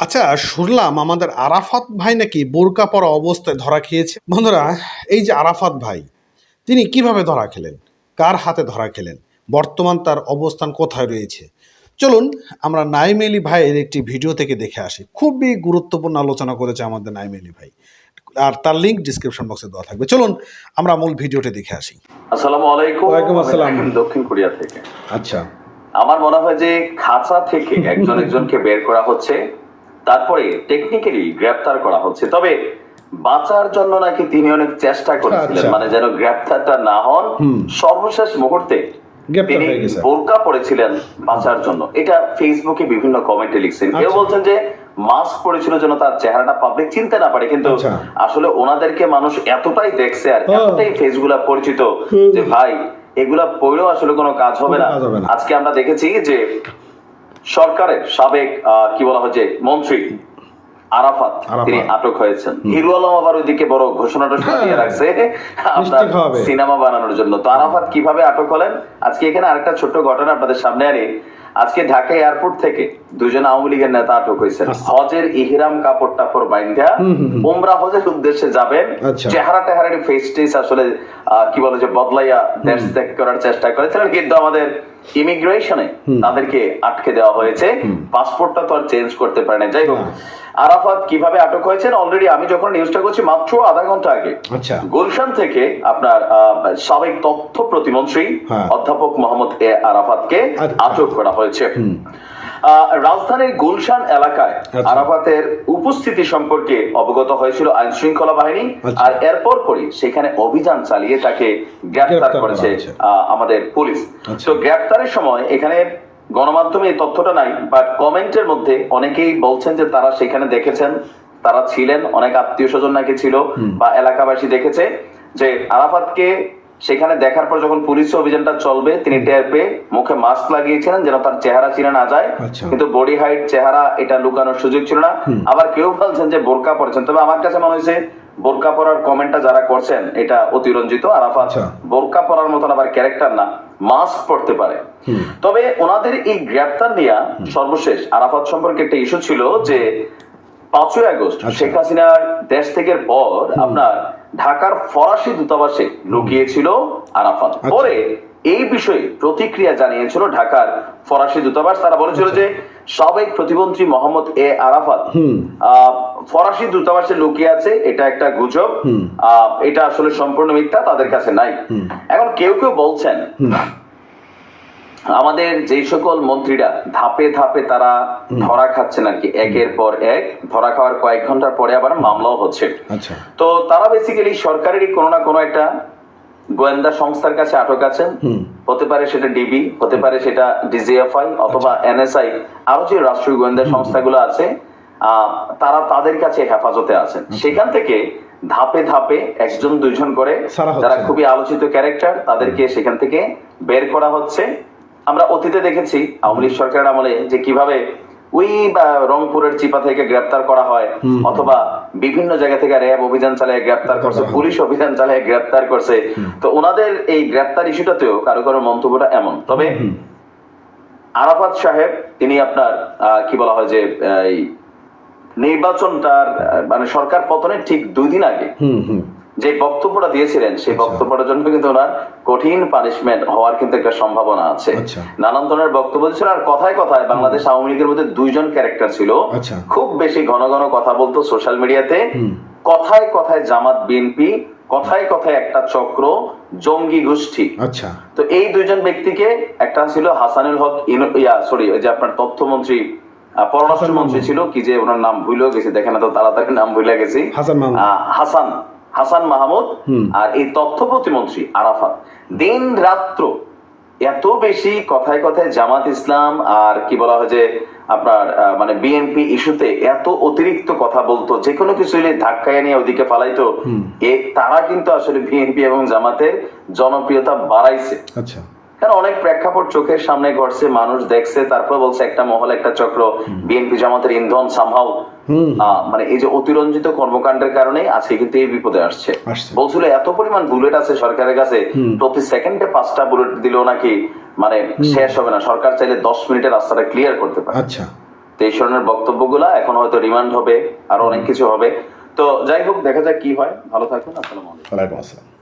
আচ্ছা, শুনলাম আমাদের আরাফাত ভাই নাকি বোরকা পরা অবস্থায় ধরা খেয়েছে। বন্ধুরা, এই যে আরাফাত ভাই, তিনি কিভাবে ধরা খেলেন, কার হাতে ধরা খেলেন, বর্তমান তার অবস্থান কোথায় রয়েছে, চলুন আমরা নাইম আলী ভাইয়ের একটি ভিডিও থেকে দেখে আসি। খুবই গুরুত্বপূর্ণ আলোচনা করেছে আমাদের নাইম আলী ভাই, আর তার লিঙ্ক ডিসক্রিপশন বক্সে দেওয়া থাকবে। চলুন আমরা মূল ভিডিওটি দেখে আসি। আসসালামু আলাইকুম। ওয়ালাইকুম আসসালাম। আমি দক্ষিণ কোরিয়া থেকে। আচ্ছা, আমার মনে হয় যে খাঁচা থেকে একজন একজনকে বের করা হচ্ছে, তারপরে টেকনিক্যালি গ্রেপ্তার করা হচ্ছে। তবে বাঁচার জন্য নাকি তিনি অনেক চেষ্টা করেছিলেন, মানে যেন গ্রেপ্তারটা না হন। সর্বশেষ মুহূর্তে তিনি বোরকা পরেছিলেন বাঁচার জন্য। এটা ফেসবুকে বিভিন্ন কমেন্টে লিখছেন। কেউ বলছেন যে মাস্ক পরেছিল যেন তার চেহারাটা পাবলিক চিনতে না পারে, কিন্তু আসলে ওনাদেরকে মানুষ এতটাই দেখছে আর এতটাই ফেসগুলা পরিচিত যে ভাই এগুলা পড়েও আসলে কোনো কাজ হবে না। আজকে আমরা দেখেছি যে সরকারের সাবেক কি বলা হয় যে মন্ত্রী আরাফাত তিনি আটক হয়েছেন। হিরো আলম আবার ওইদিকে বড় ঘোষণাটা দিয়ে রাখছে আপনার সিনেমা বানানোর জন্য। তো আরাফাত কিভাবে আটক হলেন আজকে এখানে আরেকটা ছোট্ট ঘটনা আপনাদের সামনে আনি। আজকে ঢাকা এয়ারপোর্ট থেকে দুজন আওয়ামী লীগের নেতা আটক হয়েছেন। হজের ইহরাম কাপড় টাপড় বাইন্ধা উমরা হজের উদ্দেশ্যে যাবেন। চেহারা টেহারানি ফেস টেস আসলে কি বলে যে বদলাইয়া দেশ ত্যাগ করার চেষ্টা করেছিলেন, কিন্তু আমাদের ইমিগ্রেশনে তাদেরকে আটকে দেওয়া হয়েছে। পাসপোর্টটা তো আর চেঞ্জ করতে পারে না। যাই হোক, আরাফাত কিভাবে আটক হয়েছেন অলরেডি আমি যখন নিউজটা করছি মাত্র আধা ঘন্টা আগে গুলশান থেকে আপনার সাবেক তথ্য প্রতিমন্ত্রী অধ্যাপক মোহাম্মদ এ আরাফাতকে আটক করা হয়েছে। রাজধানীর গুলশান এলাকায় আরাফাতের উপস্থিতি সম্পর্কে অবগত হয়েছিল আইন শৃঙ্খলা বাহিনী, আর এরপর পরই সেখানে অভিযান চালিয়ে তাকে গ্রেফতার করেছে আমাদের পুলিশ। তো গ্রেফতারের সময় এখানে গণমাধ্যমে এই তথ্যটা নাই, বাট কমেন্টের মধ্যে অনেকেই বলছেন যে তারা সেখানে দেখেছেন, তারা ছিলেন, অনেক আত্মীয় স্বজন নাকি ছিল বা এলাকাবাসী দেখেছে যে আরাফাতকে সেখানে দেখার পর যখন পুলিশ অভিযানটা চলবে তিনি টের পেয়ে মুখে মাস্ক লাগিয়েছিলেন যেন তার চেহারা চিনা না যায়, কিন্তু বডি হাইট চেহারা এটা লুকানোর সুযোগ ছিল না। আবার কেউ বলছেন যে বোরকা পরেছেন, তবে আমার কাছে মনে হয়েছে বোরকা পরার কমেন্টটা যারা করছেন এটা অতিরঞ্জিত। আরাফাত বোরকা পরার মতন আবার ক্যারেক্টার না, মাস্ক পড়তে পারে। তবে ওনাদের এই গ্রেপ্তার নিয়ে সর্বশেষ আরাফাত সম্পর্কে একটা ইস্যু ছিল যে 5ই আগস্ট শেখ হাসিনার দেশ থেকে পর আপনার ঢাকার ফরাসি দূতাবাসে লুকিয়েছিল আরাফাত। পরে এই বিষয়ে প্রতিক্রিয়া জানিয়েছিল ঢাকার ফরাসি দূতাবাস। তারা বলেছিল যে সাবেক প্রতিমন্ত্রী মোহাম্মদ এ আরাফাত ফরাসি দূতাবাসে লুকিয়ে আছে, এটা একটা গুজব, এটা আসলে সম্পূর্ণ মিথ্যা, তাদের কাছে নাই। এখন কেউ কেউ বলছেন আমাদের যে সকল মন্ত্রীরা ধাপে ধাপে তারা ধরা খাচ্ছেন আর কি, একের পর এক ধরা খাওয়ার কয়েক ঘন্টার পরে আবার মামলাও হচ্ছে। তো তারা বেসিক্যালি সরকারেরই কোনো না কোনো একটা গোয়েন্দা সংস্থার কাছে আটক আছেন। হতে পারে সেটা ডিবি, হতে পারে সেটা ডিজিএফআই অথবা এনএসআই, আরো যে রাষ্ট্রীয় গোয়েন্দা সংস্থাগুলো আছে তারা তাদের কাছে হেফাজতে আছেন। সেখান থেকে ধাপে ধাপে একজন দুইজন করে যারা খুবই আলোচিত ক্যারেক্টার তাদেরকে সেখান থেকে বের করা হচ্ছে। আমরা অতীতে দেখেছি আওয়ামী লীগ সরকারের আমলে যে কিভাবে ওই রংপুরের চিপা থেকে গ্রেপ্তার করা হয়, অথবা বিভিন্ন জায়গা থেকে র্যাব অভিযান চালিয়ে গ্রেপ্তার করছে, পুলিশ অভিযান চালিয়ে গ্রেপ্তার করছে। তো ওনাদের এই গ্রেপ্তার ইস্যুটাতেও কারো কারো মন্তব্যটা এমন। তবে আরাফাত সাহেব তিনি আপনার কি বলা হয় যে নির্বাচনটার মানে সরকার পতনের ঠিক 2 দিন আগে যে বক্তব্যটা দিয়েছিলেন সেই বক্তব্যটার জন্য কিন্তু ওনার কঠিন পানিশমেন্ট হওয়ার কিন্তু একটা সম্ভাবনা আছে। নানান ধরনের বক্তব্য ছিল, আর কথায় কথায় বাংলাদেশ আওয়ামী লীগের মধ্যে 2জন ক্যারেক্টার ছিল খুব বেশি ঘন ঘন কথা বলতো সোশ্যাল মিডিয়াতে। কথায় কথায় জামাত বিএনপি, কথায় কথায় একটা চক্র জঙ্গি গোষ্ঠী। তো এই 2জন ব্যক্তিকে, একটা ছিল হাসানুল হক সরি ওই যে আপনার তথ্যমন্ত্রী পররাষ্ট্রমন্ত্রী ছিল, কি যে ওনার নাম ভুলেও গেছি, দেখেন তো তাড়াতাড়ি নাম ভুলে গেছি, হাসান মাহমুদ, আর এই তথ্য প্রতিমন্ত্রী আরাফাত দিন রাত্র এত বেশি কথায় কথায় জামাত ইসলাম আর কি বলা হয় যে আপনার মানে বিএনপি ইস্যুতে এত অতিরিক্ত কথা বলতো, যে কোনো কিছু ধাক্কায় নিয়ে ওদিকে ফালাইতো। তারা কিন্তু আসলে বিএনপি এবং জামাতের জনপ্রিয়তা বাড়াইছে। কারণ অনেক প্রেক্ষাপট চোখের সামনে ঘটছে, মানুষ দেখছে, তারপর বলছে একটা মহল একটা চক্র বিএনপি জামাতের ইন্ধন সামহাও মানে এই যে অতিরঞ্জিত কর্মকাণ্ডের কারণে আজকে কিন্তু এই বিপদে আসছে। বলছিল এত পরিমাণ বুলেট আছে সরকারের কাছে, প্রতি সেকেন্ডে 5টা বুলেট দিলেও নাকি মানে শেষ হবে না, সরকার চাইলে 10 মিনিটের রাস্তাটা ক্লিয়ার করতে পারে। তো এই ধরনের বক্তব্যগুলা এখন হয়তো রিমান্ড হবে, আরো অনেক কিছু হবে। তো যাই হোক, দেখা যাক কি হয়। ভালো থাকুন, আসসালামু আলাইকুম। ওয়ালাইকুম আসসালাম।